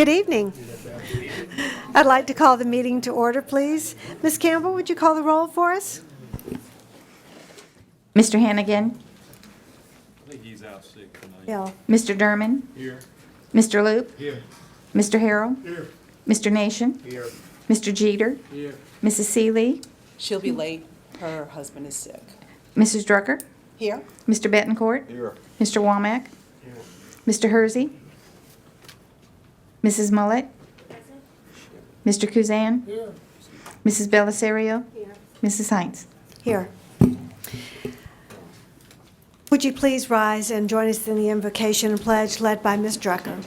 Good evening. I'd like to call the meeting to order, please. Ms. Campbell, would you call the roll for us? Mr. Hannigan, I think he's out sick tonight. Yeah. Mr. Derman, Here. Mr. Loop, Here. Mr. Harrell, Here. Mr. Nation, Here. Mr. Jeter, Here. Mrs. Seeley, She'll be late. Her husband is sick. Mrs. Drucker, Here? Mr. Betancourt, Here. Mr. Womack, Here. Mr. Hersey, Mrs. Mullet, Mr. Kuzan, Here. Mrs. Belisario, Mrs. Heinz. Here. Would you please rise and join us in the invocation and pledge led by Ms. Drucker?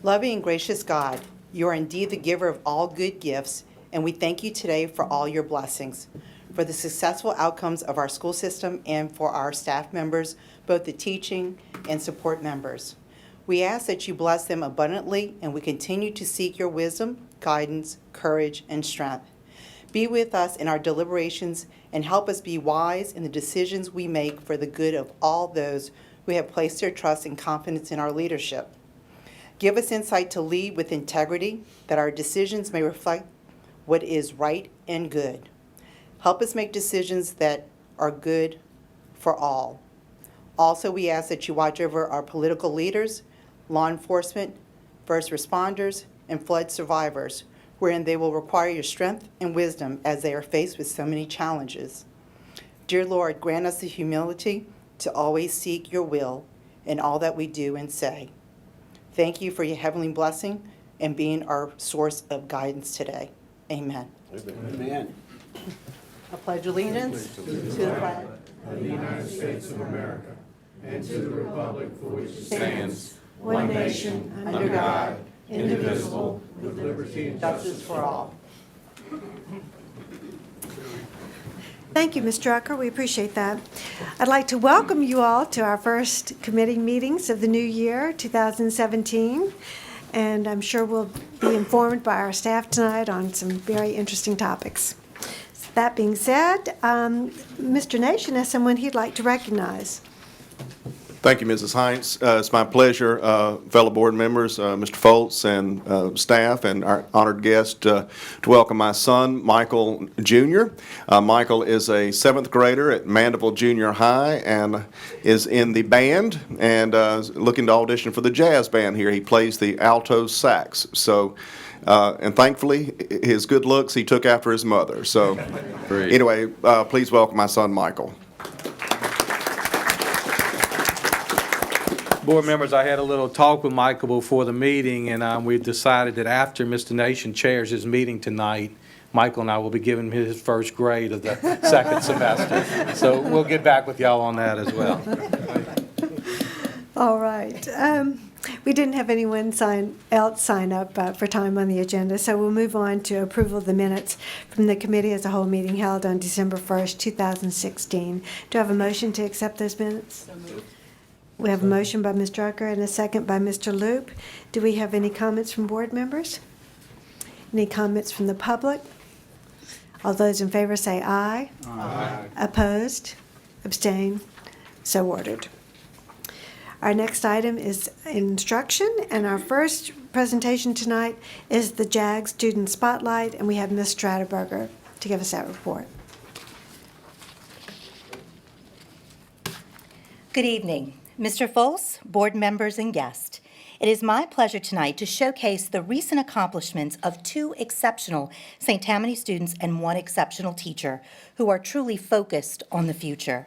Loving and gracious God, you are indeed the giver of all good gifts, and we thank you today for all your blessings, for the successful outcomes of our school system and for our staff members, both the teaching and support members. We ask that you bless them abundantly, and we continue to seek your wisdom, guidance, courage, and strength. Be with us in our deliberations and help us be wise in the decisions we make for the good of all those who have placed their trust and confidence in our leadership. Give us insight to lead with integrity, that our decisions may reflect what is right and good. Help us make decisions that are good for all. Also, we ask that you watch over our political leaders, law enforcement, first responders, and flood survivors, wherein they will require your strength and wisdom as they are faced with so many challenges. Dear Lord, grant us the humility to always seek your will in all that we do and say. Thank you for your heavenly blessing and being our source of guidance today. Amen. Amen. I pledge allegiance to the flag Of the United States of America and to the republic for which it stands, One nation, under God, indivisible, with liberty and justice for all. Thank you, Ms. Drucker. We appreciate that. I'd like to welcome you all to our first committee meetings of the new year, 2017. And I'm sure we'll be informed by our staff tonight on some very interesting topics. That being said, Mr. Nation has someone he'd like to recognize. Thank you, Mrs. Heinz. It's my pleasure, fellow board members, Mr. Foltz and staff and our honored guest, to welcome my son, Michael Jr. Michael is a 7th grader at Mandeville Junior High and is in the band and looking to audition for the jazz band here. He plays the alto sax. So, and thankfully, his good looks he took after his mother. So, anyway, please welcome my son, Michael. Board members, I had a little talk with Michael before the meeting, and we decided that after Mr. Nation chairs his meeting tonight, Michael and I will be giving him his first grade of the second semester. So we'll get back with y'all on that as well. All right. We didn't have anyone else sign up for time on the agenda, so we'll move on to approval of the minutes from the committee as a whole meeting held on December 1st, 2016. Do I have a motion to accept those minutes? We have a motion by Ms. Drucker and a second by Mr. Loop. Do we have any comments from board members? Any comments from the public? All those in favor say aye. Aye. Opposed? Abstain? So ordered. Our next item is instruction, and our first presentation tonight is the JAG Student Spotlight, and we have Ms. Strataberger to give us that report. Good evening, Mr. Foltz, board members, and guests. It is my pleasure tonight to showcase the recent accomplishments of 2 exceptional St. Tammany students and 1 exceptional teacher who are truly focused on the future.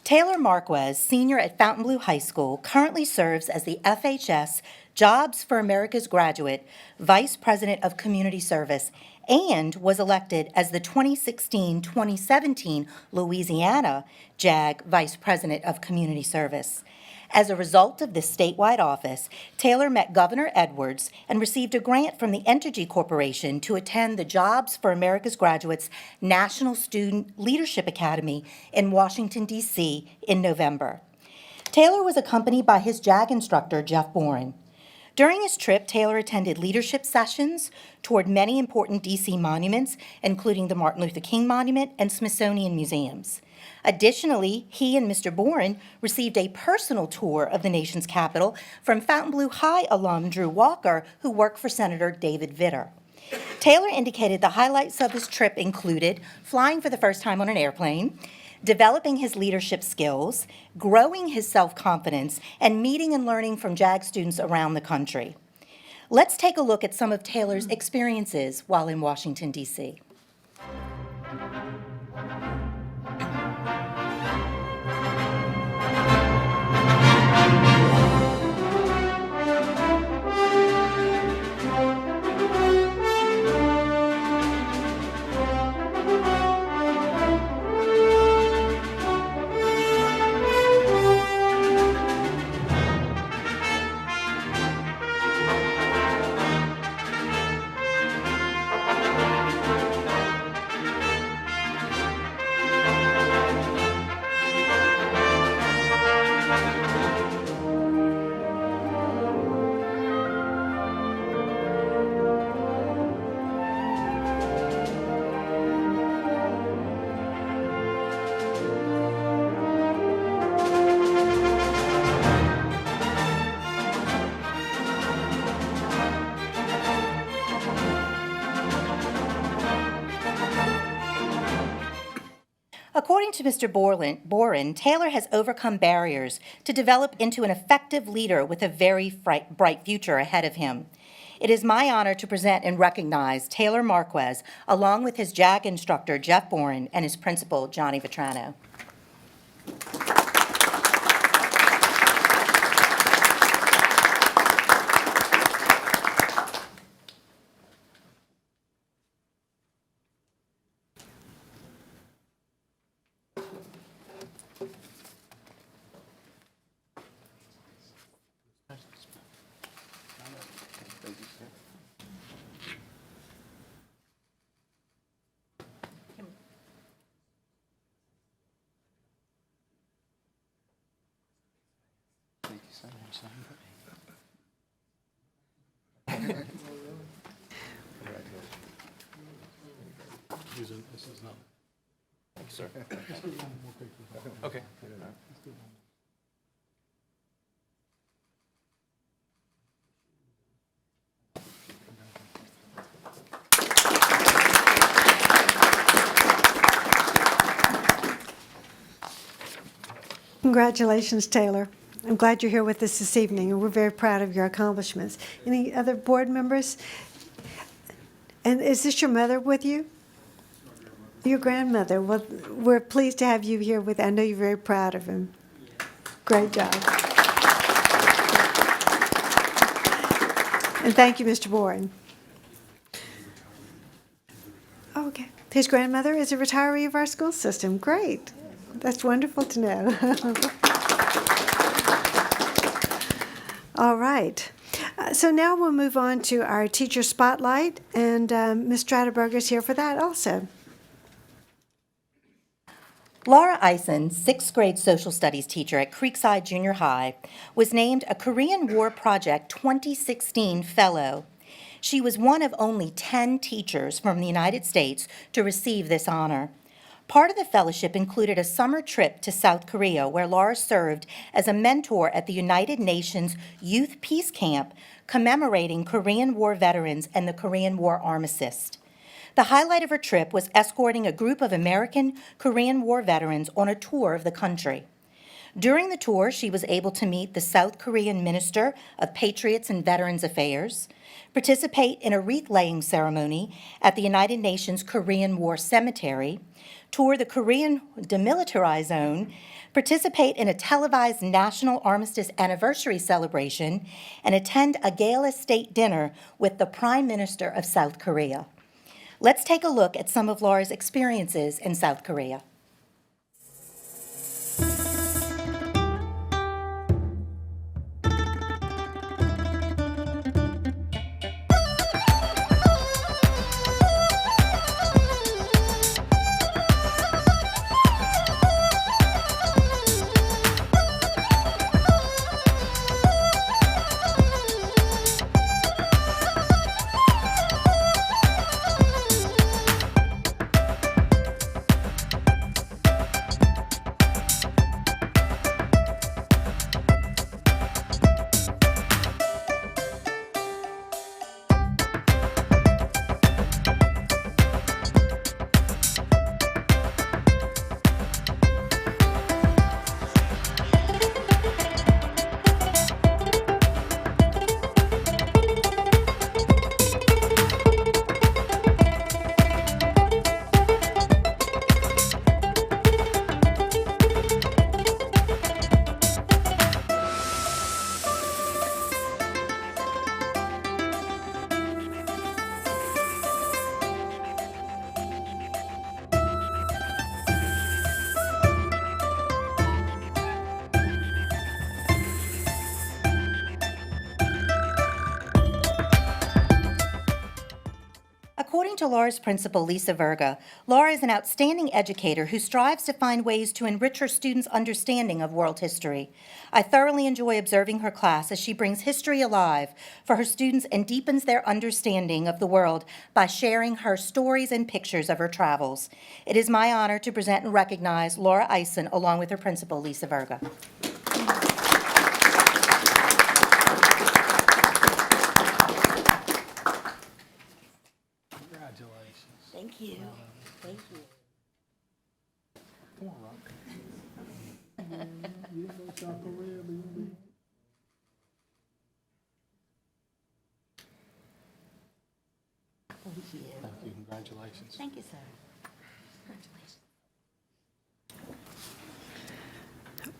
Taylor Marquez, senior at Fontainebleau High School, currently serves as the FHS Jobs for America's Graduate Vice President of Community Service and was elected as the 2016-2017 Louisiana JAG Vice President of Community Service. As a result of this statewide office, Taylor met Governor Edwards and received a grant from the Entergy Corporation to attend the Jobs for America's Graduates National Student Leadership Academy in Washington, D.C. in November. Taylor was accompanied by his JAG instructor, Jeff Boren. During his trip, Taylor attended leadership sessions, toured many important D.C. monuments, including the Martin Luther King Monument and Smithsonian museums. Additionally, he and Mr. Boren received a personal tour of the nation's capital from Fontainebleau High alum Drew Walker, who worked for Senator David Vitter. Taylor indicated the highlights of his trip included flying for the first time on an airplane, developing his leadership skills, growing his self-confidence, and meeting and learning from JAG students around the country. Let's take a look at some of Taylor's experiences while in Washington, D.C. According to Mr. Boren, Taylor has overcome barriers to develop into an effective leader with a very bright future ahead of him. It is my honor to present and recognize Taylor Marquez, along with his JAG instructor, Jeff Boren, and his principal, Johnny Vetrano. This is not. Thank you, sir. Okay. Congratulations, Taylor. I'm glad you're here with us this evening, and we're very proud of your accomplishments. Any other board members? And is this your mother with you? Your grandmother. Well, we're pleased to have you here with. I know you're very proud of him. Great job. And thank you, Mr. Boren. Okay. His grandmother is a retiree of our school system. Great. That's wonderful to know. All right. So now we'll move on to our teacher spotlight, and Ms. Strataberger is here for that also. Laura Eisen, sixth grade social studies teacher at Creekside Junior High, was named a Korean War Project 2016 Fellow. She was one of only 10 teachers from the United States to receive this honor. Part of the fellowship included a summer trip to South Korea, where Laura served as a mentor at the United Nations Youth Peace Camp, commemorating Korean War veterans and the Korean War armistice. The highlight of her trip was escorting a group of American Korean War veterans on a tour of the country. During the tour, she was able to meet the South Korean Minister of Patriots and Veterans Affairs, participate in a wreath-laying ceremony at the United Nations Korean War Cemetery, tour the Korean Demilitarized Zone, participate in a televised National Armistice Anniversary celebration, and attend a gala state dinner with the Prime Minister of South Korea. Let's take a look at some of Laura's experiences in South Korea. to Laura's principal, Lisa Verga. Laura is an outstanding educator who strives to find ways to enrich her students' understanding of world history. I thoroughly enjoy observing her class as she brings history alive for her students and deepens their understanding of the world by sharing her stories and pictures of her travels. It is my honor to present and recognize Laura Eisen along with her principal, Lisa Verga. Thank you. Thank you. Thank you. Congratulations. Thank you, sir. Congratulations.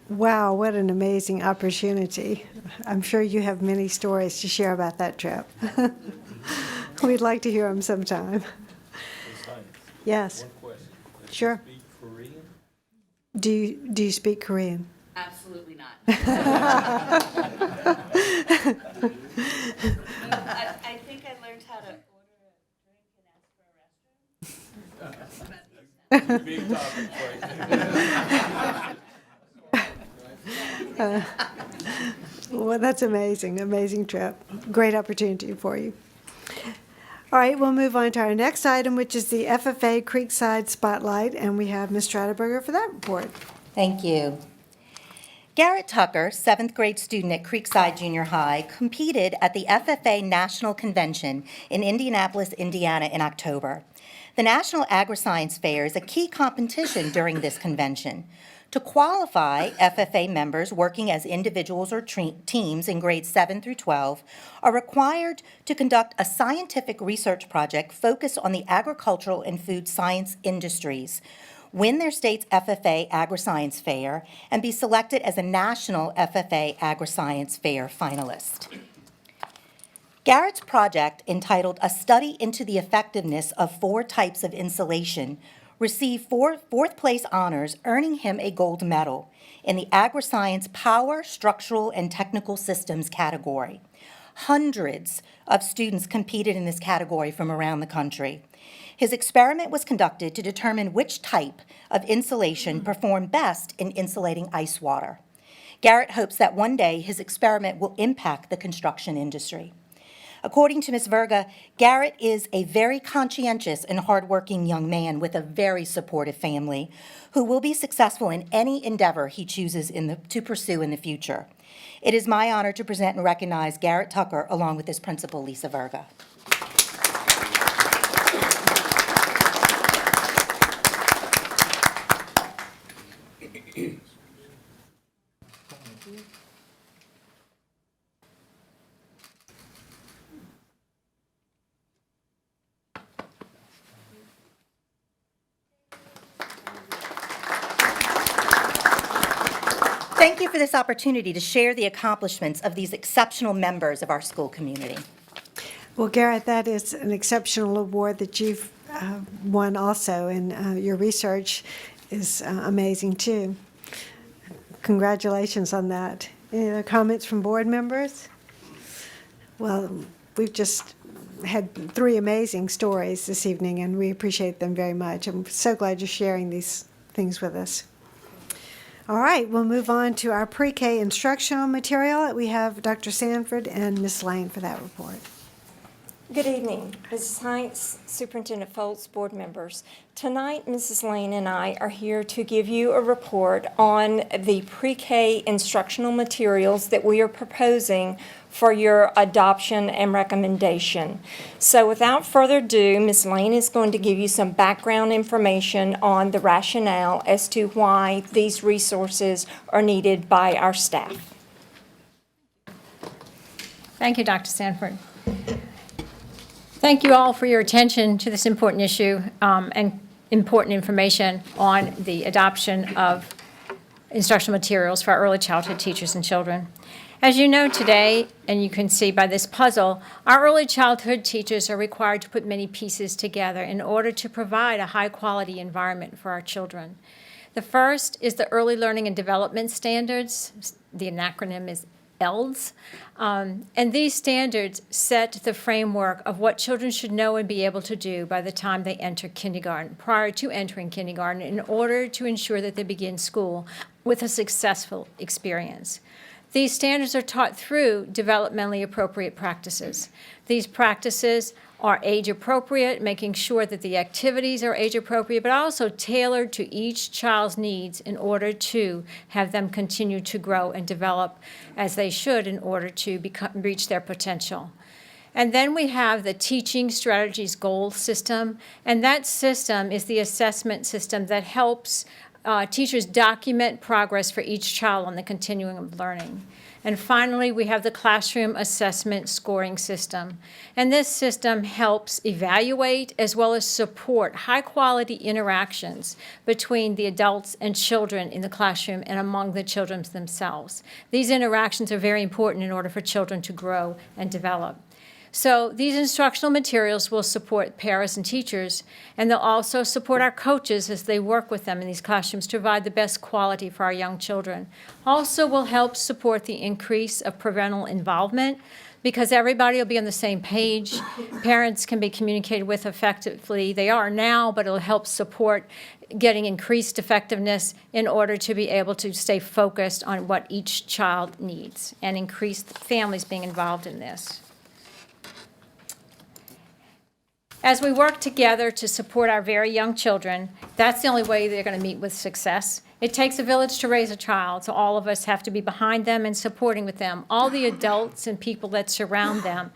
Wow, what an amazing opportunity. I'm sure you have many stories to share about that trip. We'd like to hear them sometime. Yes. One question. Does she Sure. speak Korean? Do you speak Korean? Absolutely not. I think I learned how to order a drink and ask for a restroom. Big topic right there. Well, that's amazing, amazing trip. Great opportunity for you. All right, we'll move on to our next item, which is the FFA Creekside Spotlight, and we have Ms. Strataberger for that report. Thank you. Garrett Tucker, 7th grade student at Creekside Junior High, competed at the FFA National Convention in Indianapolis, Indiana in October. The National Agri-Science Fair is a key competition during this convention. To qualify, FFA members working as individuals or teams in grades 7 through 12 are required to conduct a scientific research project focused on the agricultural and food science industries, win their state's FFA Agri-Science Fair, and be selected as a national FFA Agri-Science Fair finalist. Garrett's project, entitled A Study into the Effectiveness of 4 Types of Insulation, received fourth place honors, earning him a gold medal in the Agri-Science Power, Structural, and Technical Systems category. Hundreds of students competed in this category from around the country. His experiment was conducted to determine which type of insulation performed best in insulating ice water. Garrett hopes that one day his experiment will impact the construction industry. According to Ms. Verga, Garrett is a very conscientious and hardworking young man with a very supportive family who will be successful in any endeavor he chooses to pursue in the future. It is my honor to present and recognize Garrett Tucker along with his principal, Lisa Verga. Thank you for this opportunity to share the accomplishments of these exceptional members of our school community. Well, Garrett, that is an exceptional award that you've won also, and your research is amazing too. Congratulations on that. Any other comments from board members? Well, we've just had 3 amazing stories this evening, and we appreciate them very much. I'm so glad you're sharing these things with us. All right, we'll move on to our pre-K instructional material. We have Dr. Sanford and Ms. Lane for that report. Good evening, Mrs. Hines, Superintendent Foltz, board members. Tonight, Mrs. Lane and I are here to give you a report on the pre-K instructional materials that we are proposing for your adoption and recommendation. So without further ado, Ms. Lane is going to give you some background information on the rationale as to why these resources are needed by our staff. Thank you, Dr. Sanford. Thank you all for your attention to this important issue and important information on the adoption of instructional materials for our early childhood teachers and children. As you know today, and you can see by this puzzle, our early childhood teachers are required to put many pieces together in order to provide a high-quality environment for our children. The first is the Early Learning and Development Standards. The acronym is ELDS. And these standards set the framework of what children should know and be able to do by the time they enter kindergarten, prior to entering kindergarten, in order to ensure that they begin school with a successful experience. These standards are taught through developmentally appropriate practices. These practices are age-appropriate, making sure that the activities are age-appropriate, but also tailored to each child's needs in order to have them continue to grow and develop as they should in order to reach their potential. And then we have the Teaching Strategies Goal System, and that system is the assessment system that helps teachers document progress for each child on the continuum of learning. And finally, we have the Classroom Assessment Scoring System. And this system helps evaluate as well as support high-quality interactions between the adults and children in the classroom and among the children themselves. These interactions are very important in order for children to grow and develop. So these instructional materials will support parents and teachers, and they'll also support our coaches as they work with them in these classrooms to provide the best quality for our young children. Also will help support the increase of parental involvement because everybody will be on the same page. Parents can be communicated with effectively. They are now, but it'll help support getting increased effectiveness in order to be able to stay focused on what each child needs and increase families being involved in this. As we work together to support our very young children, that's the only way they're going to meet with success. It takes a village to raise a child, so all of us have to be behind them and supporting with them. All the adults and people that surround them.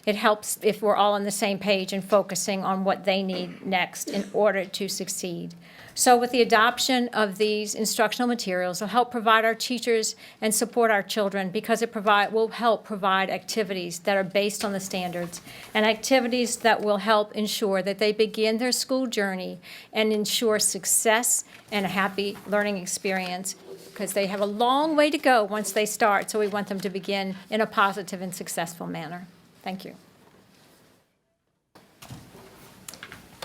It helps if we're all on the same page and focusing on what they need next in order to succeed. So with the adoption of these instructional materials, it'll help provide our teachers and support our children because it will help provide activities that are based on the standards and activities that will help ensure that they begin their school journey and ensure success and a happy learning experience because they have a long way to go once they start, so we want them to begin in a positive and successful manner. Thank you.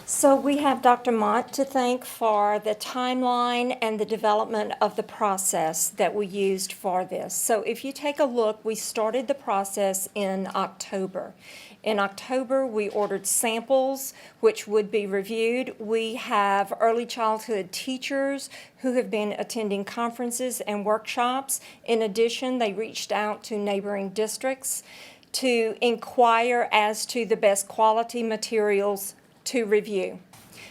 So we have Dr. Mott to thank for the timeline and the development of the process that we used for this. So if you take a look, we started the process in October. In October, we ordered samples, which would be reviewed. We have early childhood teachers who have been attending conferences and workshops. In addition, they reached out to neighboring districts to inquire as to the best quality materials to review.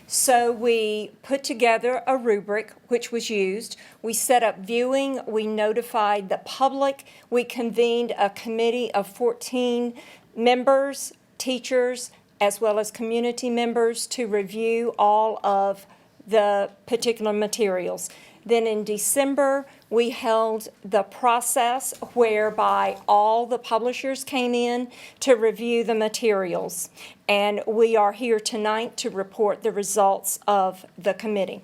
So we put together a rubric which was used. We set up viewing. We notified the public. We convened a committee of 14 members, teachers, as well as community members to review all of the particular materials. Then in December, we held the process whereby all the publishers came in to review the materials. And we are here tonight to report the results of the committee.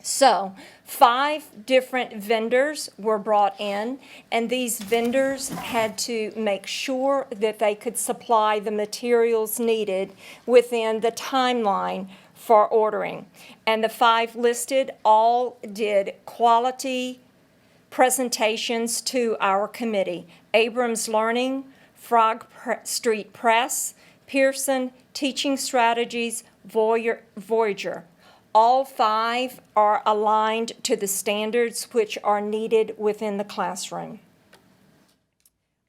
So 5 different vendors were brought in, and these vendors had to make sure that they could supply the materials needed within the timeline for ordering. And the 5 listed all did quality presentations to our committee. Abrams Learning, Frog Street Press, Pearson, Teaching Strategies, Voyager. All 5 are aligned to the standards which are needed within the classroom.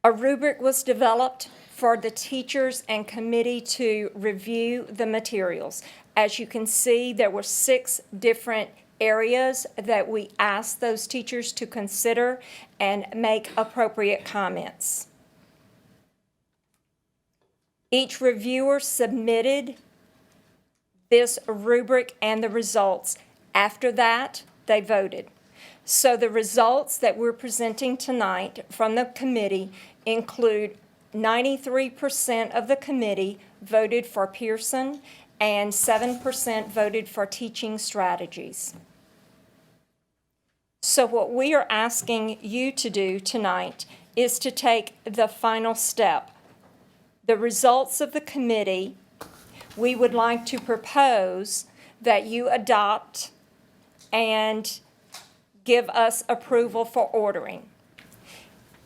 A rubric was developed for the teachers and committee to review the materials. As you can see, there were 6 different areas that we asked those teachers to consider and make appropriate comments. Each reviewer submitted this rubric and the results. After that, they voted. So the results that we're presenting tonight from the committee include 93% of the committee voted for Pearson and 7% voted for Teaching Strategies. So what we are asking you to do tonight is to take the final step. The results of the committee, we would like to propose that you adopt and give us approval for ordering.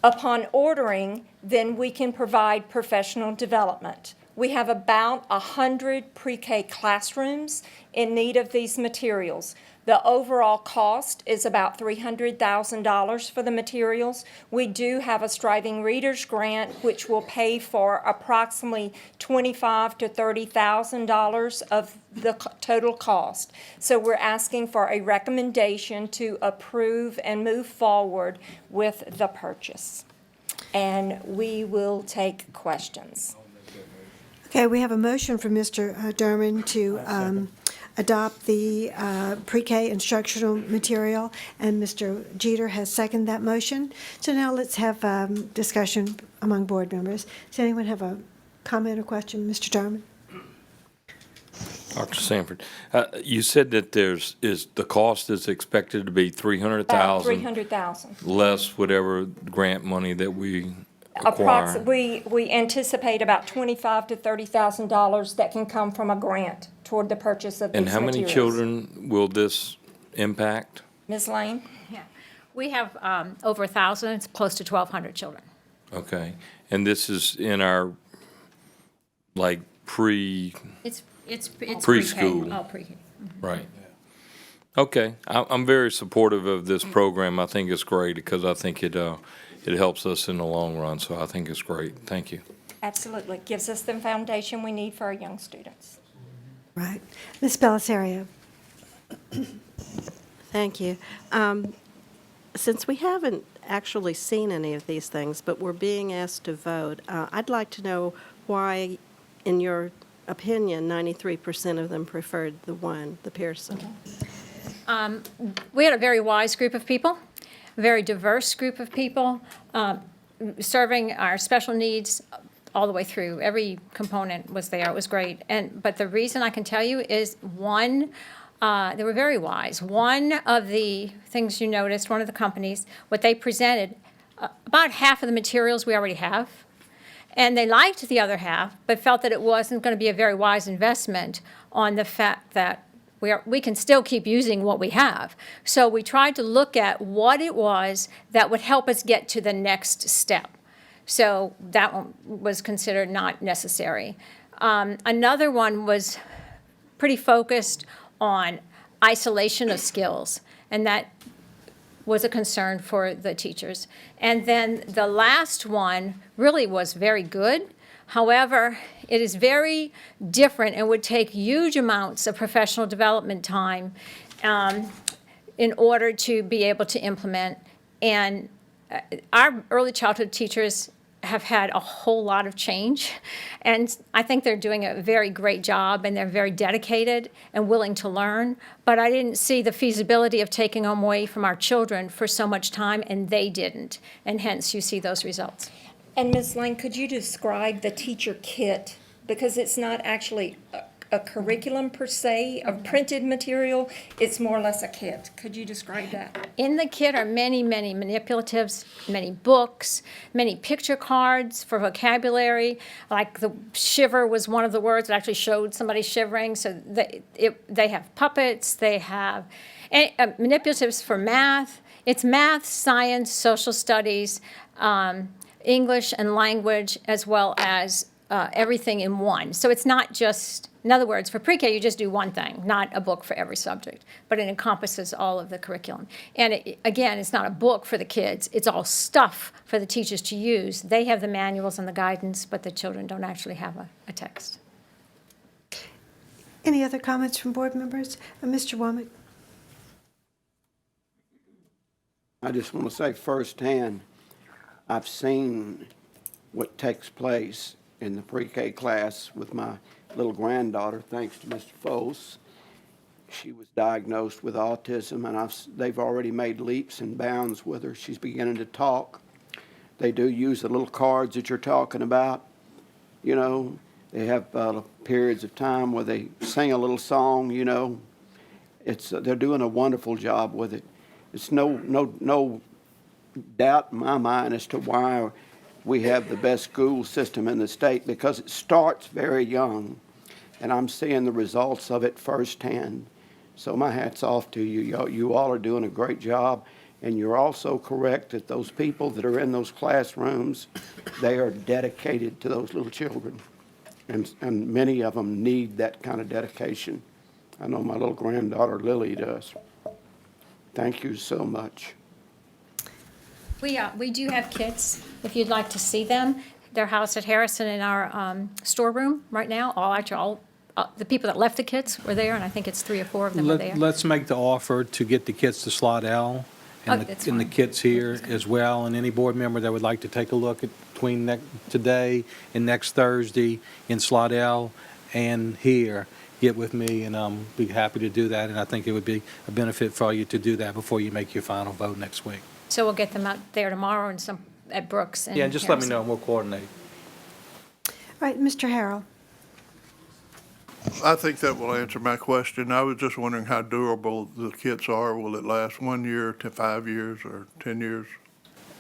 Upon ordering, then we can provide professional development. We have about 100 pre-K classrooms in need of these materials. The overall cost is about $300,000 for the materials. We do have a Striving Readers Grant, which will pay for approximately $25,000 to $30,000 of the total cost. So we're asking for a recommendation to approve and move forward with the purchase. And we will take questions. Okay, we have a motion from Mr. Derman to adopt the pre-K instructional material, and Mr. Jeter has seconded that motion. So now let's have discussion among board members. Does anyone have a comment or question? Mr. Derman? Dr. Sanford, you said that the cost is expected to be About $300,000 $300,000. less whatever grant money that we acquire. We anticipate about $25,000 to $30,000 that can come from a grant toward the purchase of these And how many materials. children will this impact? Ms. Lane? Yeah. We have over 1,000, it's close to 1,200 children. Okay, and this is in our, like, It's Preschool. pre-K. Oh, pre-K. right. Okay, I'm very supportive of this program. I think it's great because I think it helps us in the long run, so I think it's great. Thank you. Absolutely. Gives us the foundation we need for our young students. Right. Ms. Bellisario? Thank you. Since we haven't actually seen any of these things, but we're being asked to vote, I'd like to know why, in your opinion, 93% of them preferred the Pearson. We had a very wise group of people, a very diverse group of people, serving our special needs all the way through. Every component was there. It was great. But the reason I can tell you is, one, they were very wise. One of the things you noticed, one of the companies, what they presented, about half of the materials we already have. And they liked the other half, but felt that it wasn't going to be a very wise investment on the fact that we can still keep using what we have. So we tried to look at what it was that would help us get to the next step. So that one was considered not necessary. Another one was pretty focused on isolation of skills, and that was a concern for the teachers. And then the last one really was very good. However, it is very different and would take huge amounts of professional development time in order to be able to implement. And our early childhood teachers have had a whole lot of change, and I think they're doing a very great job, and they're very dedicated and willing to learn, but I didn't see the feasibility of taking them away from our children for so much time, and they didn't, and hence you see those results. And Ms. Lane, could you describe the teacher kit? Because it's not actually a curriculum per se, of printed material, it's more or less a kit. Could you describe that? In the kit are many, many manipulatives, many books, many picture cards for vocabulary. Like the shiver was one of the words that actually showed somebody shivering. So they have puppets, they have manipulatives for math. It's math, science, social studies, English and language, as well as everything in one. So it's not just, in other words, for pre-K, you just do one thing, not a book for every subject, but it encompasses all of the curriculum. And again, it's not a book for the kids, it's all stuff for the teachers to use. They have the manuals and the guidance, but the children don't actually have a text. Any other comments from board members? Mr. Womack? I just want to say firsthand, I've seen what takes place in the pre-K class with my little granddaughter, thanks to Mr. Foles. She was diagnosed with autism, and they've already made leaps and bounds with her. She's beginning to talk. They do use the little cards that you're talking about. You know, they have periods of time where they sing a little song, you know. They're doing a wonderful job with it. It's no doubt in my mind as to why we have the best school system in the state, because it starts very young, and I'm seeing the results of it firsthand. So my hat's off to you. You all are doing a great job, And you're also correct that those people that are in those classrooms, they are dedicated to those little children. And many of them need that kind of dedication. I know my little granddaughter Lily does. Thank you so much. We do have kits, if you'd like to see them. They're housed at Harrison in our storeroom right now. All the people that left the kits were there, and I think it's 3 or 4 of them were there. Let's make the offer to get the kits to Slidell and that's the fine. kits here as well, and any board member that would like to take a look at between today and next Thursday in Slidell and here, get with me, and be happy to do that, and I think it would be a benefit for you to do that before you make your final vote next week. So we'll get them out there tomorrow and some at Brooks and Yeah, just let me Harrison. know, and we'll coordinate. All right, Mr. Harrell. I think that will answer my question. I was just wondering how durable the kits are. Will it last 1 year to 5 years or 10 years?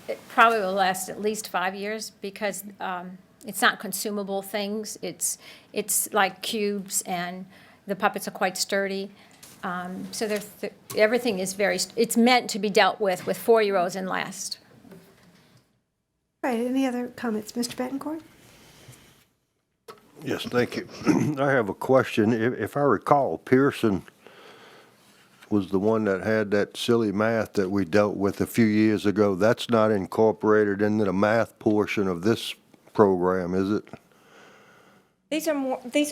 It probably will last at least 5 years because it's not consumable things. It's like cubes, and the puppets are quite sturdy. So everything is it's meant to be dealt with 4-year-olds and last. All right, any other comments? Mr. Betancourt? Yes, thank you. I have a question. If I recall, Pearson was the one that had that silly math that we dealt with a few years ago. That's not incorporated into the math portion of this program, is it? These are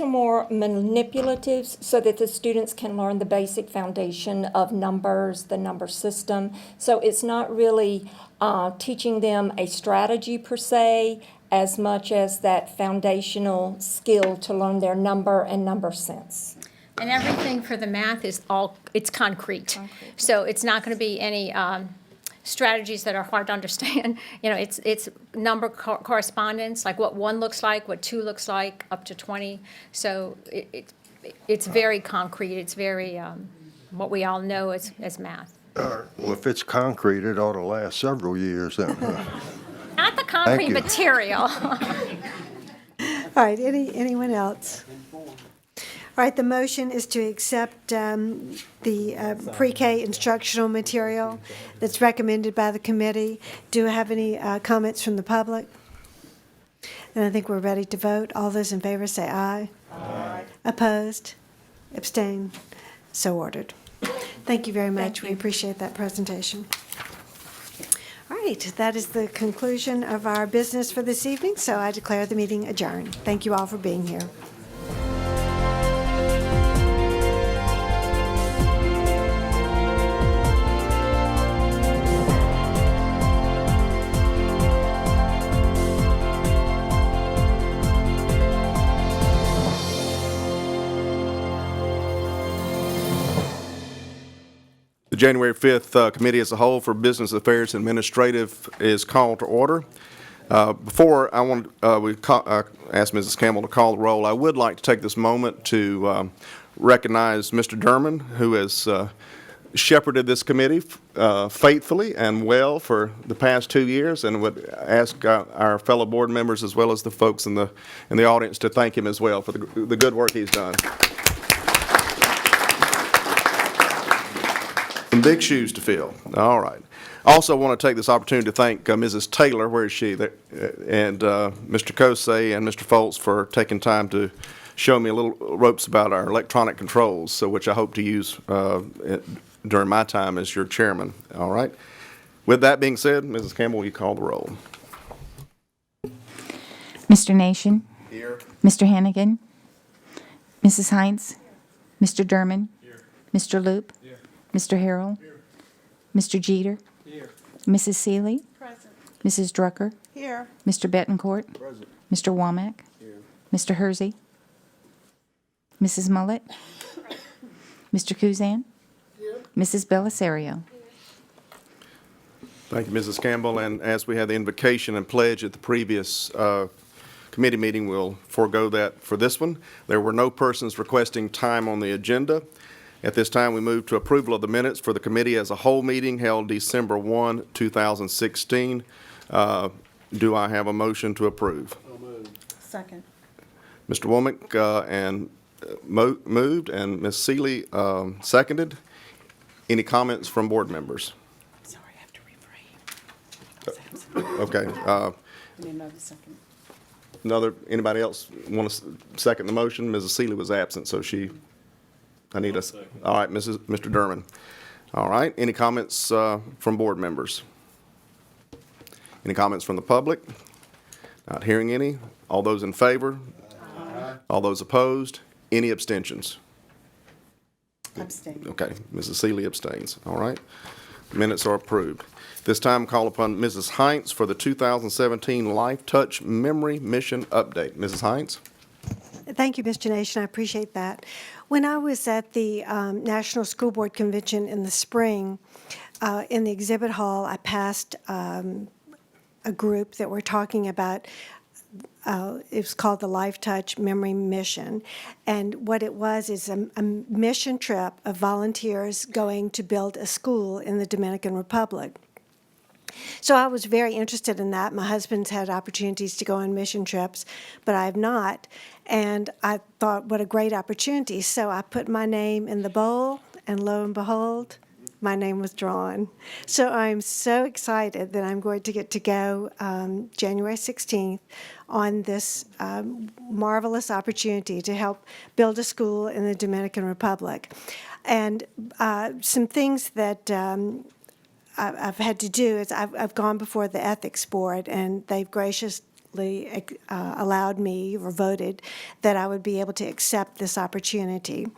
more manipulatives so that the students can learn the basic foundation of numbers, the number system. So it's not really teaching them a strategy per se, as much as that foundational skill to learn their number and number sense. And everything for the math it's concrete. So it's not going to be any strategies that are hard to understand. You know, it's number correspondence, like what 1 looks like, what 2 looks like, up to 20. So it's very concrete. It's very what we all know as math. Well, if it's concrete, it ought to last several years then. Not the concrete you. material. All right, anyone else? All right, the motion is to accept the pre-K instructional material that's recommended by the committee. Do I have any comments from the public? And I think we're ready to vote. All those in favor say aye. Aye. Opposed? Abstain? So ordered. Thank you very much. We appreciate that presentation. All right, that is the conclusion of our business for this evening, so I declare the meeting adjourned. Thank you all for being here. The January 5th Committee as a whole for Business Affairs and Administrative is called to order. Before I want ask Mrs. Campbell to call the roll, I would like to take this moment to recognize Mr. Derman, who has shepherded this committee faithfully and well for the past 2 years, and would ask our fellow board members as well as the folks in the audience to thank him as well for the good work he's done. Some big shoes to fill. All right. Also want to take this opportunity to thank Mrs. Taylor, where is she, and Mr. Kosey and Mr. Foltz for taking time to show me a little ropes about our electronic controls, so which I hope to use during my time as your chairman. All right. With that being said, Mrs. Campbell, will you call the roll? Mr. Nation. Here. Mr. Hannigan. Mrs. Heinz. Mr. Derman. Here. Mr. Loop. Here. Mr. Harrell. Here. Mr. Jeter. Here. Mrs. Seeley. Present. Mrs. Drucker. Here. Mr. Betancourt. Present. Mr. Womack. Here. Mr. Hersey. Mrs. Mullet. Mr. Kuzan. Mrs. Bellisario. Thank you, Mrs. Campbell. And as we had the invocation and pledge at the previous committee meeting, we'll forego that for this one. There were no persons requesting time on the agenda. At this time, we move to approval of the minutes for the committee as a whole meeting held December 1, 2016. Do I have a motion to approve? Second. Mr. Womack moved and Ms. Seeley seconded. Any comments from board members? Sorry, I Okay. Anybody else want to second the motion? Mrs. Seeley was absent, so I need all right, Mr. Derman. All right, any comments from board members? Any comments from the public? Not hearing any. All those in favor? All those opposed? Any abstentions? Abstain. Okay, Mrs. Seeley abstains. All right. Minutes are approved. This time, call upon Mrs. Heinz for the 2017 Life Touch Memory Mission Update. Mrs. Heinz? Thank you, Mr. Nation. I appreciate that. When I was at the National School Board Convention in the spring, in the exhibit hall, I passed a group that were talking about it was called the Life Touch Memory Mission. And what it was is a mission trip of volunteers going to build a school in the Dominican Republic. So I was very interested in that. My husband's had opportunities to go on mission trips, but I have not. And I thought, what a great opportunity. So I put my name in the bowl, and lo and behold, my name was drawn. So I'm so excited that I'm going to get to go January 16th on this marvelous opportunity to help build a school in the Dominican Republic. And some things that I've had to do is I've gone before the ethics board, and they've graciously allowed me, or voted, that I would be able to accept this opportunity.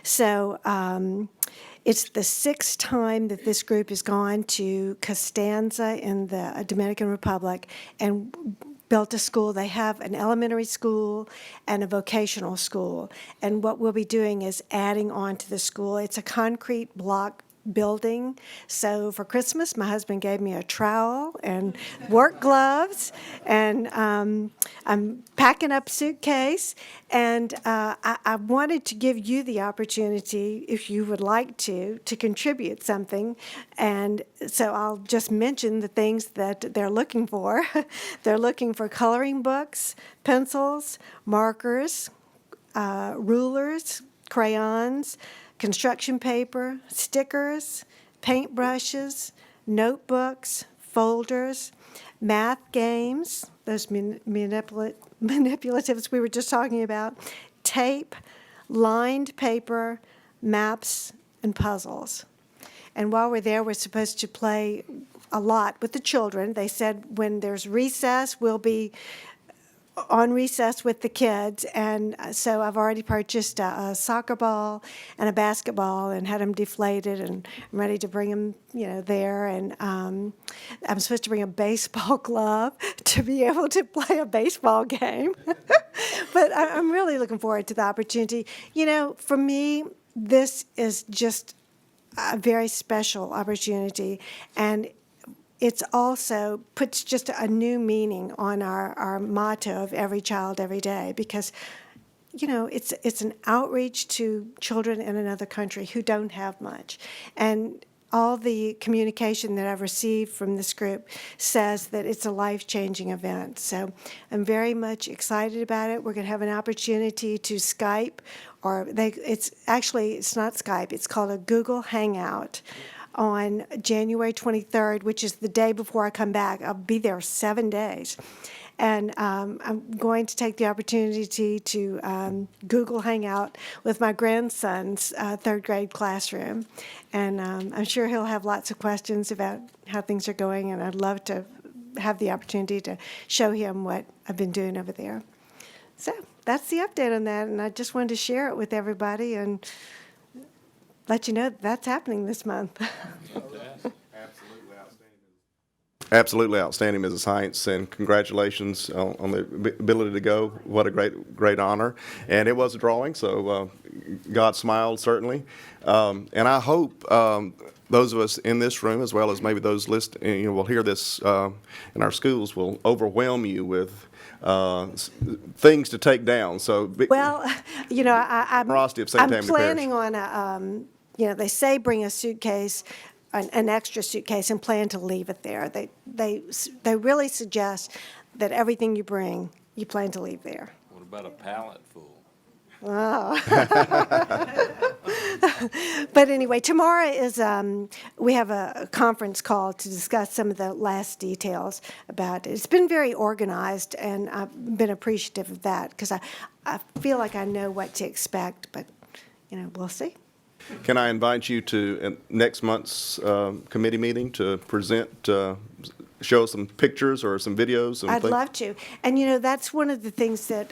So it's the 6th time that this group has gone to Costanza in the Dominican Republic and built a school. They have an elementary school and a vocational school. And what we'll be doing is adding on to the school. It's a concrete block building. So for Christmas, my husband gave me a trowel and work gloves, and I'm packing up suitcase, and I wanted to give you the opportunity, if you would like to contribute something. And so I'll just mention the things that they're looking for. They're looking for coloring books, pencils, markers, rulers, crayons, construction paper, stickers, paintbrushes, notebooks, folders, math games, those manipulatives we were just talking about, tape, lined paper, maps, and puzzles. And while we're there, we're supposed to play a lot with the children. They said when there's recess, we'll be on recess with the kids, and so I've already purchased a soccer ball and a basketball and had them deflated, and I'm ready to bring them, there. And I'm supposed to bring a baseball glove to be able to play a baseball game. But I'm really looking forward to the opportunity. For me, this is just a very special opportunity, and it's also puts just a new meaning on our motto of every child, every day, because, it's an outreach to children in another country who don't have much. And all the communication that I've received from this group says that it's a life-changing event. So I'm very much excited about it. We're going to have an opportunity to Skype, it's not Skype, it's called a Google Hangout, on January 23rd, which is the day before I come back. I'll be there 7 days. And I'm going to take the opportunity to Google Hangout with my grandson's third grade classroom. And I'm sure he'll have lots of questions about how things are going, and I'd love to have the opportunity to show him what I've been doing over there. So that's the update on that, and I just wanted to share it with everybody and let you know that's happening this month. Absolutely outstanding, Mrs. Heinz, and congratulations on the ability to go. What a great honor. And it was a drawing, so God smiled, certainly. And I hope those of us in this room, as well as maybe those listening, will hear this in our schools, will overwhelm you with things to take down. So, well, I'm planning on they say bring a suitcase, an extra suitcase, and plan to leave it there. They really suggest that everything you bring, you plan to leave there. What about a pallet full? But anyway, tomorrow is, we have a conference call to discuss some of the last details about it. It's been very organized, and I've been appreciative of that, because I feel like I know what to expect, but, we'll see. Can I invite you to next month's committee meeting to present, show some pictures or some videos? I'd love to. And, that's one of the things that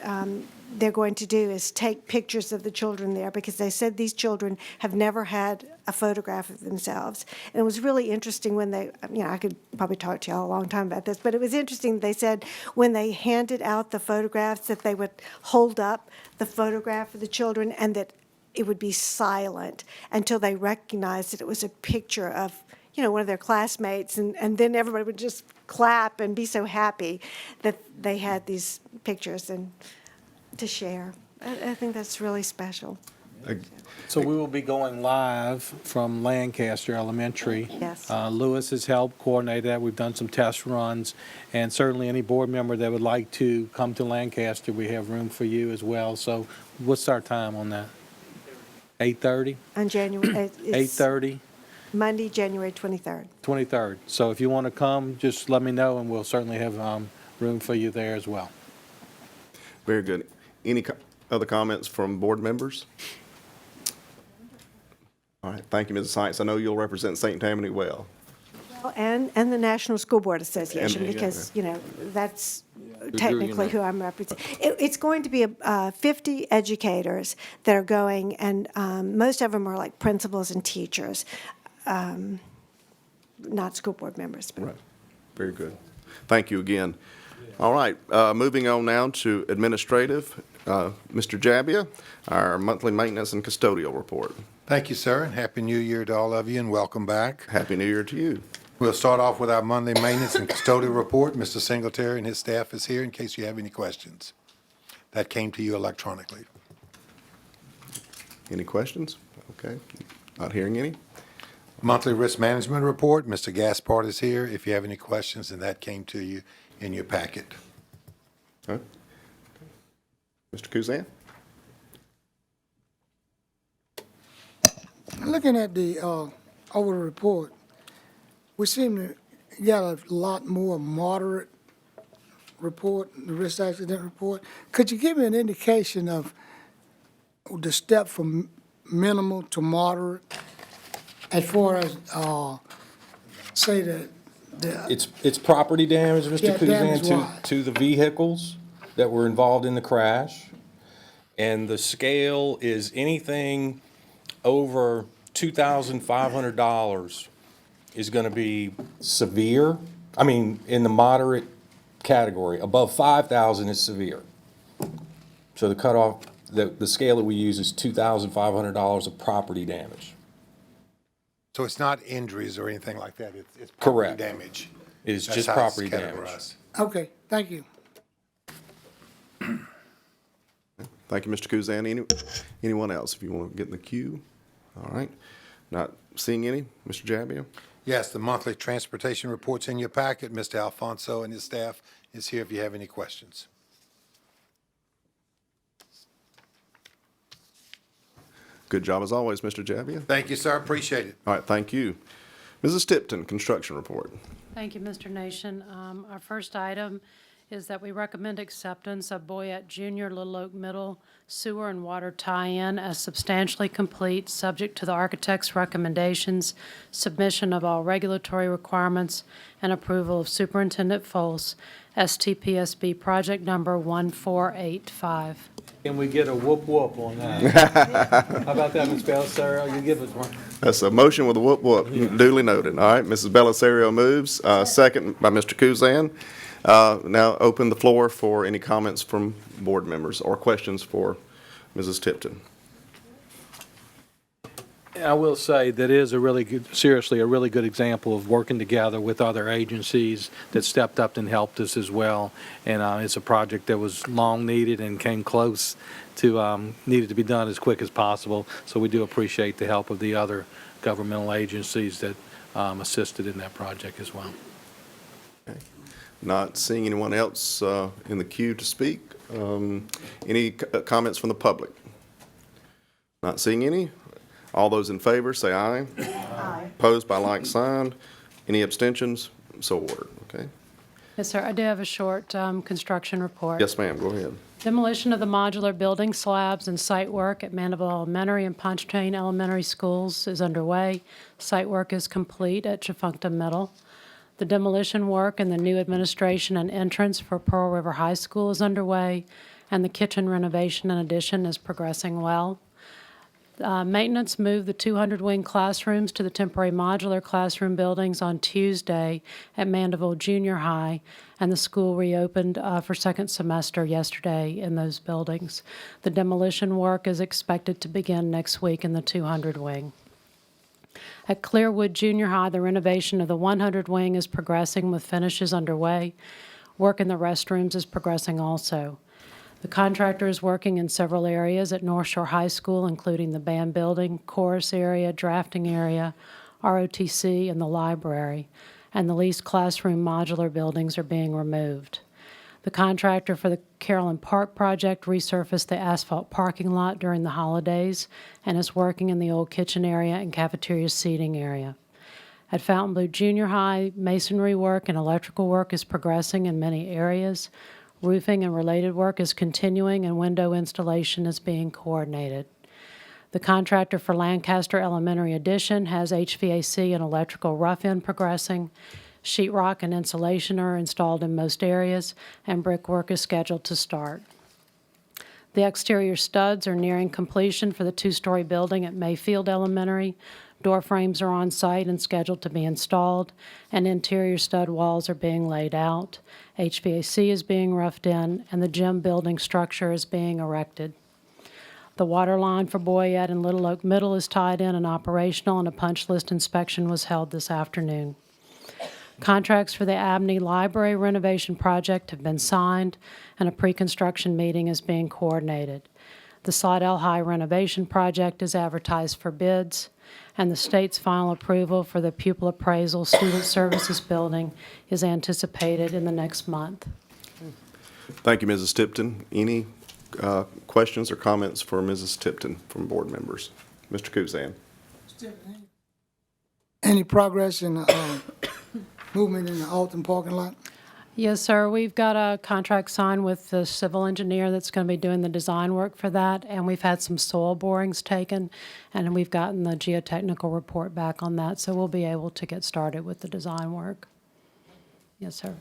they're going to do is take pictures of the children there, because they said these children have never had a photograph of themselves. And it was really interesting when they, I could probably talk to y'all a long time about this, but it was interesting. They said when they handed out the photographs that they would hold up the photograph of the children and that it would be silent until they recognized that it was a picture of one of their classmates, and then everybody would just clap and be so happy that they had these pictures and to share. I think that's really special. So we will be going live from Lancaster Elementary. Yes. Lewis has helped coordinate that. We've done some test runs, and certainly any board member that would like to come to Lancaster, we have room for you as well. So what's our time on that? 8:30? On January, it's 8:30? Monday, January 23rd. 23rd. So if you want to come, just let me know, and we'll certainly have room for you there as well. Very good. Any other comments from board members? All right, thank you, Mrs. Science. I know you'll represent St. Tammany well. Well, and the National School Board Association, And- because, that's technically who I'm representing. It's going to be 50 educators that are going, and most of them are like principals and teachers, not school board members. But. Right. Very good. Thank you again. All right, moving on now to administrative. Mr. Jabia, our monthly maintenance and custodial report. Thank you, sir, and Happy New Year to all of you, and welcome back. Happy New Year to you. We'll start off with our Monday maintenance and custodial report. Mr. Singletary and his staff is here in case you have any questions. That came to you electronically. Any questions? Okay, not hearing any. Monthly risk management report, Mr. Gaspard is here if you have any questions, and that came to you in your packet. Okay. Mr. Kuzan? Looking at the over the report, we seem to get a lot more moderate report, the risk accident report. Could you give me an indication of the step from minimal to moderate as far as, say, the It's property damage, Mr. Yeah, Kuzan, damage-wise. to the vehicles that were involved in the crash. And the scale is anything over $2,500 is going to be severe. I mean, in the moderate category. Above 5,000 is severe. So the cutoff, the scale that we use is $2,500 of property damage. So it's not injuries or anything like that, it's property Correct. damage. It is That's just how it's property damage. categorized. Okay, thank you. Thank you, Mr. Kuzan. Anyone else, if you want to get in the queue? All right. Not seeing any. Mr. Jabia? Yes, the monthly transportation report's in your packet. Mr. Alfonso and his staff is here if you have any questions. Good job as always, Mr. Jabia. Thank you, sir. Appreciate it. All right, thank you. Mrs. Tipton, construction report. Thank you, Mr. Nation. Our first item is that we recommend acceptance of Boyette Junior Little Oak Middle sewer and water tie-in as substantially complete, subject to the architect's recommendations, submission of all regulatory requirements, and approval of Superintendent Foltz, STPSB project number 1485. Can we get a whoop whoop on that? How about that, Ms. Belisario? You give us one. That's a motion with a whoop whoop, duly noted. All right, Mrs. Belisario moves, second by Mr. Kuzan. Now open the floor for any comments from board members or questions for Mrs. Tipton. I will say that is a really good, seriously, a really good example of working together with other agencies that stepped up and helped us as well. And it's a project that was long needed and came close to, needed to be done as quick as possible. So we do appreciate the help of the other governmental agencies that assisted in that project as well. Okay. Not seeing anyone else in the queue to speak. Any comments from the public? Not seeing any. All those in favor, say aye. Aye. Opposed by like sign. Any abstentions? So ordered, okay? Yes, sir. I do have a short construction report. Yes, ma'am, go ahead. Demolition of the modular building slabs and site work at Mandeville Elementary and Pontchartrain Elementary Schools is underway. Site work is complete at Chafuncta Middle. The demolition work and the new administration and entrance for Pearl River High School is underway, and the kitchen renovation and addition is progressing well. Maintenance moved the 200-wing classrooms to the temporary modular classroom buildings on Tuesday at Mandeville Junior High, and the school reopened for second semester yesterday in those buildings. The demolition work is expected to begin next week in the 200-wing. At Clearwood Junior High, the renovation of the 100-wing is progressing with finishes underway. Work in the restrooms is progressing also. The contractor is working in several areas at North Shore High School, including the band building, chorus area, drafting area, ROTC, and the library, and the leased classroom modular buildings are being removed. The contractor for the Carolyn Park project resurfaced the asphalt parking lot during the holidays and is working in the old kitchen area and cafeteria seating area. At Fontainebleau Junior High, masonry work and electrical work is progressing in many areas. Roofing and related work is continuing, and window installation is being coordinated. The contractor for Lancaster Elementary addition has HVAC and electrical rough-in progressing. Sheetrock and insulation are installed in most areas, and brickwork is scheduled to start. The exterior studs are nearing completion for the two-story building at Mayfield Elementary. Door frames are on site and scheduled to be installed, and interior stud walls are being laid out. HVAC is being roughed in, and the gym building structure is being erected. The water line for Boyette and Little Oak Middle is tied in and operational, and a punch list inspection was held this afternoon. Contracts for the Abney Library renovation project have been signed, and a pre-construction meeting is being coordinated. The Slidell High renovation project is advertised for bids, and the state's final approval for the pupil appraisal student services building is anticipated in the next month. Thank you, Mrs. Tipton. Any questions or comments for Mrs. Tipton from board members? Mr. Kuzan. Any progress in movement in the Alton parking lot? Yes, sir. We've got a contract signed with the civil engineer that's going to be doing the design work for that, and we've had some soil borings taken, and we've gotten the geotechnical report back on that, so we'll be able to get started with the design work. Yes, sir.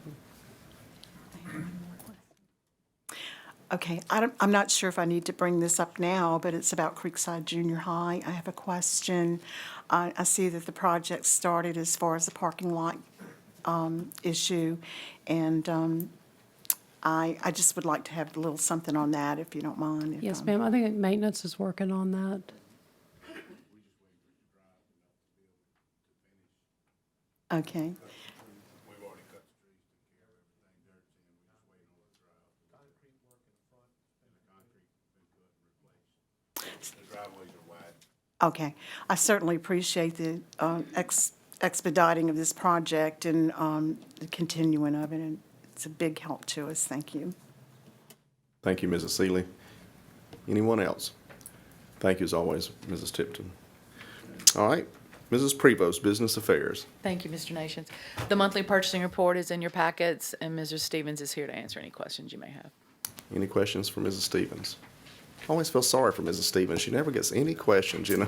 Okay, I'm not sure if I need to bring this up now, but it's about Creekside Junior High. I have a question. I see that the project started as far as the parking lot issue, and I just would like to have a little something on that, if you don't mind. Yes, ma'am. I think maintenance is working on that. Okay. Okay. I certainly appreciate the expediting of this project and the continuing of it, and it's a big help to us. Thank you. Thank you, Mrs. Seeley. Anyone else? Thank you, as always, Mrs. Tipton. All right, Mrs. Prevost, Business Affairs. Thank you, Mr. Nations. The monthly purchasing report is in your packets, and Mrs. Stevens is here to answer any questions you may have. Any questions for Mrs. Stevens? I always feel sorry for Mrs. Stevens. She never gets any questions, you know.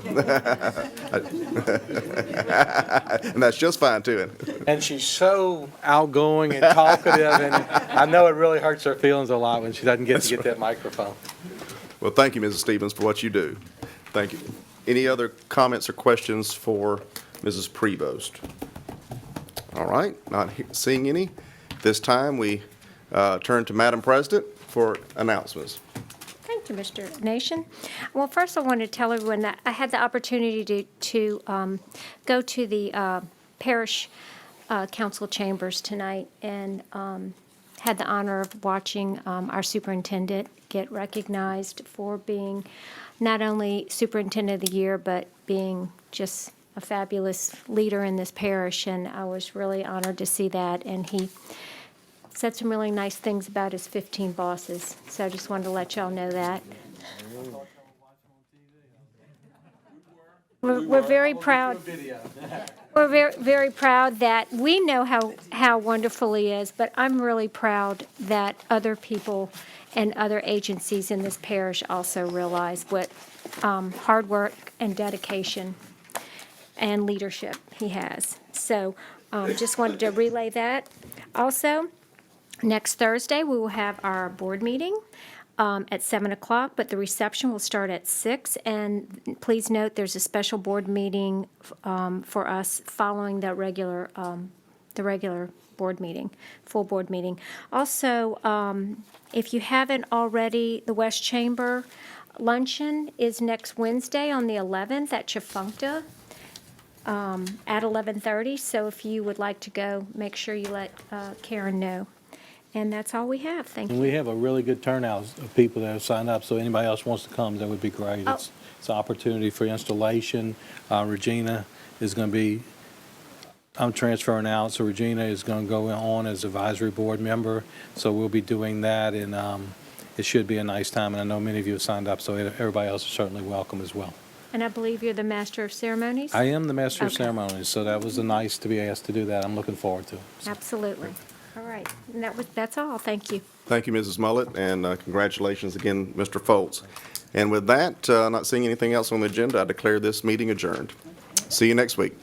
And that's just fine, too. And she's so outgoing and talkative, and I know it really hurts her feelings a lot when she doesn't get to get that microphone. Well, thank you, Mrs. Stevens, for what you do. Thank you. Any other comments or questions for Mrs. Prevost? All right, not seeing any. This time we turn to Madam President for announcements. Thank you, Mr. Nation. Well, first I want to tell everyone that I had the opportunity to go to the parish council chambers tonight and had the honor of watching our superintendent get recognized for being not only superintendent of the year, but being just a fabulous leader in this parish, and I was really honored to see that. And he said some really nice things about his 15 bosses, so I just wanted to let y'all know that. We're very proud. We're very, very proud that we know how wonderful he is, but I'm really proud that other people and other agencies in this parish also realize what hard work and dedication and leadership he has. So just wanted to relay that. Also, next Thursday, we will have our board meeting at 7 o'clock, but the reception will start at 6. And please note, there's a special board meeting for us following the regular board meeting, full board meeting. Also, if you haven't already, the West Chamber luncheon is next Wednesday on the 11th at Chafuncta at 11:30. So if you would like to go, make sure you let Karen know. And that's all we have. Thank And you. we have a really good turnout of people that have signed up, so anybody else wants to come, that would be great. Oh. It's an opportunity for installation. Regina is going to be, I'm transferring out, so Regina is going to go on as advisory board member. So we'll be doing that, and it should be a nice time. And I know many of you have signed up, so everybody else is certainly welcome as well. And I believe you're the Master of Ceremonies? I am the Master of Okay. Ceremonies, so that was nice to be asked to do that. I'm looking forward to it. Absolutely. All right. And that's all. Thank you. Thank you, Mrs. Mullet, and congratulations again, Mr. Foltz. And with that, not seeing anything else on the agenda, I declare this meeting adjourned. See you next week.